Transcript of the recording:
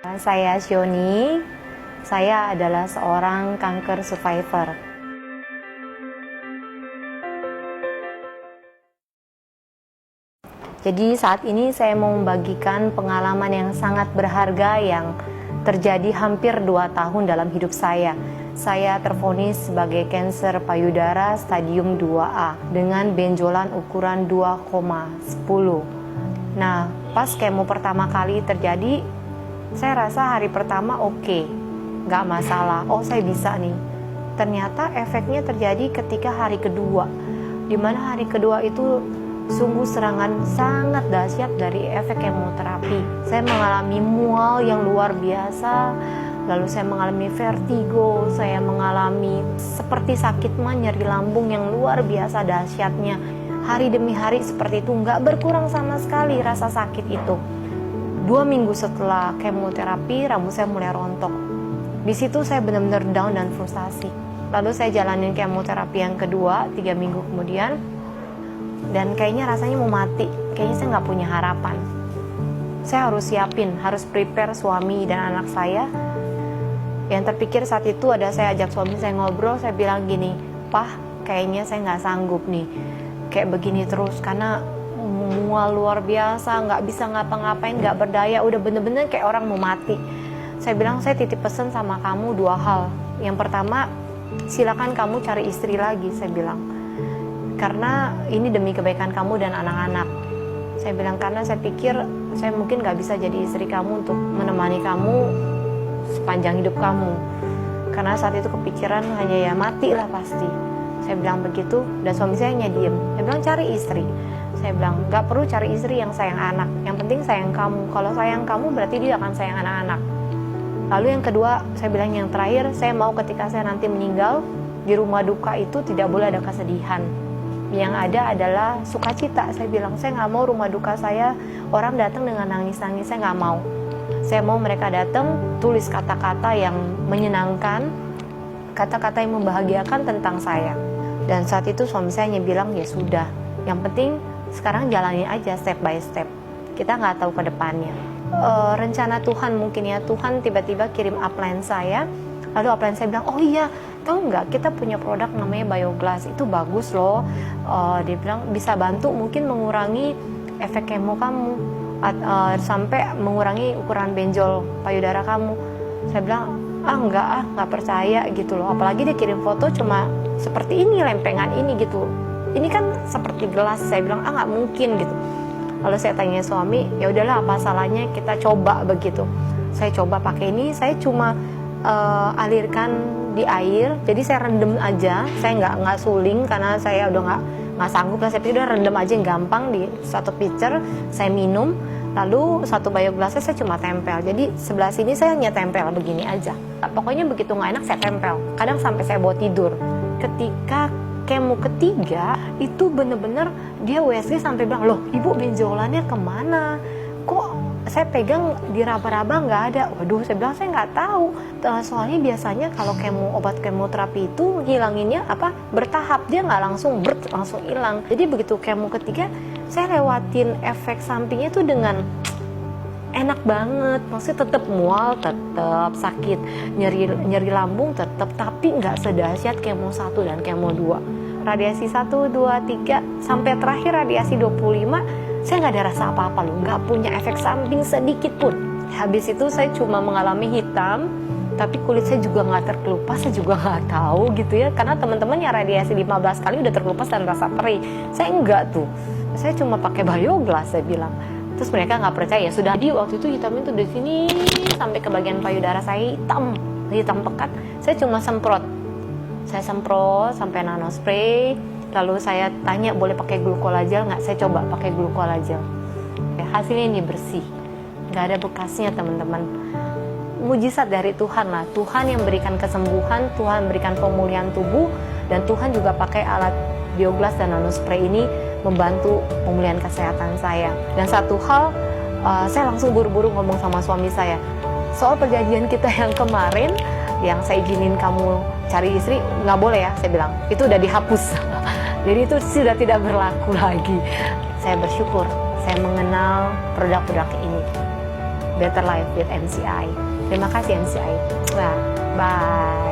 Saya Syoni, saya adalah seorang kanker survivor. Jadi saat ini saya mau membagikan pengalaman yang sangat berharga yang terjadi hampir 2 tahun dalam hidup saya. Saya tervonis sebagai kanker payudara stadium 2A dengan benjolan ukuran 2,10. Nah, pas kemo pertama kali terjadi, saya rasa hari pertama oke, nggak masalah, oh saya bisa nih. Ternyata efeknya terjadi ketika hari kedua, dimana hari kedua itu sungguh serangan sangat dahsyat dari efek kemoterapi. Saya mengalami mual yang luar biasa, lalu saya mengalami vertigo, saya mengalami seperti sakit mah, nyeri lambung yang luar biasa dahsyatnya. Hari demi hari seperti itu, nggak berkurang sama sekali rasa sakit itu. 2 minggu setelah kemoterapi, rambut saya mulai rontok. Di situ saya benar-benar down dan frustasi. Lalu saya jalanin kemoterapi yang kedua 3 minggu kemudian, dan kayaknya rasanya mau mati. Kayaknya saya nggak punya harapan. Saya harus siapin, harus prepare suami dan anak saya. Yang terpikir saat itu ada, saya ajak suami saya ngobrol, saya bilang gini, "Pah, kayaknya saya nggak sanggup nih kayak begini terus, karena mual luar biasa, nggak bisa ngapa-ngapain, nggak berdaya, udah bener-bener kayak orang mau mati." Saya bilang, "Saya titip pesan sama kamu 2 hal. Yang pertama, silakan kamu cari istri lagi," saya bilang, "karena ini demi kebaikan kamu dan anak-anak." Saya bilang, "Karena saya pikir saya mungkin nggak bisa jadi istri kamu untuk menemani kamu sepanjang hidup kamu, karena saat itu kepikiran hanya ya mati lah pasti." Saya bilang begitu, dan suami saya hanya diem. Saya bilang, "Cari istri." Saya bilang, "Nggak perlu cari istri yang sayang anak, yang penting sayang kamu. Kalau sayang kamu berarti dia akan sayang anak-anak." Lalu yang kedua, saya bilang yang terakhir, saya mau ketika saya nanti meninggal, di rumah duka itu tidak boleh ada kesedihan. Yang ada adalah sukacita. Saya bilang, saya nggak mau rumah duka saya orang datang dengan nangis-nangis, saya nggak mau. Saya mau mereka datang, tulis kata-kata yang menyenangkan, kata-kata yang membahagiakan tentang saya. Dan saat itu suami saya hanya bilang, "Ya sudah, yang penting sekarang jalanin aja step by step. Kita nggak tahu ke depannya." Rencana Tuhan mungkin ya, Tuhan tiba-tiba kirim upline saya. Lalu upline saya bilang, "Oh iya, tahu nggak, kita punya produk namanya Bioglass, itu bagus loh." Dia bilang bisa bantu mungkin mengurangi efek kemo kamu, sampai mengurangi ukuran benjol payudara kamu. Saya bilang, nggak percaya gitu loh. Apalagi dia kirim foto cuma seperti ini, lempengan ini gitu. Ini kan seperti gelas. Saya bilang, nggak mungkin gitu. Lalu saya tanya suami, "Ya udahlah, apa salahnya kita coba begitu." Saya coba pakai ini, saya cuma alirkan di air, jadi saya rendam aja, saya nggak suling karena saya udah nggak sanggup lah. Saya pikir udah rendam aja yang gampang di satu pitcher, saya minum, lalu satu Bioglassnya saya cuma tempel, jadi sebelah sini saya hanya tempel begini aja. Pokoknya begitu nggak enak saya tempel, kadang sampai saya bawa tidur. Ketika kemo ketiga itu bener-bener dia USG sampai bilang, "Loh, ibu benjolannya kemana? Kok saya pegang di raba-raba nggak ada?" Waduh, saya bilang saya nggak tahu. Soalnya biasanya kalau obat kemoterapi itu hilanginnya bertahap, dia nggak langsung hilang. Jadi begitu kemo ketiga, saya lewatin efek sampingnya itu dengan enak banget. Maksudnya tetap mual, tetap sakit, nyeri lambung tetap, tapi nggak sedahsyat kemo 1 dan kemo 2. Radiasi 1, 2, 3 sampai terakhir radiasi 25, saya nggak ada rasa apa-apa loh, nggak punya efek samping sedikit pun. Habis itu saya cuma mengalami hitam, tapi kulit saya juga nggak terkelupas, saya juga nggak tahu gitu ya, karena teman-teman yang radiasi 15 kali udah terkelupas dan rasa perih. Saya enggak tuh, saya cuma pakai Bioglass, saya bilang. Terus mereka nggak percaya. Sudah, di waktu itu hitamnya tuh dari sini sampai ke bagian payudara saya hitam pekat. Saya cuma semprot sampai nano spray. Lalu saya tanya boleh pakai glucolagel nggak, saya coba pakai glucolagel. Hasilnya ini bersih, nggak ada bekasnya teman-teman. Mujizat dari Tuhan lah. Tuhan yang berikan kesembuhan, Tuhan berikan pemulihan tubuh, dan Tuhan juga pakai alat Bioglass dan nano spray ini membantu pemulihan kesehatan saya. Dan satu hal, saya langsung buru-buru ngomong sama suami saya, soal perjanjian kita yang kemarin, yang saya izinin kamu cari istri, nggak boleh ya, saya bilang. Itu udah dihapus. Jadi itu sudah tidak berlaku lagi. Saya bersyukur saya mengenal produk-produk ini. Better Life with MCI. Terima kasih MCI. Bye.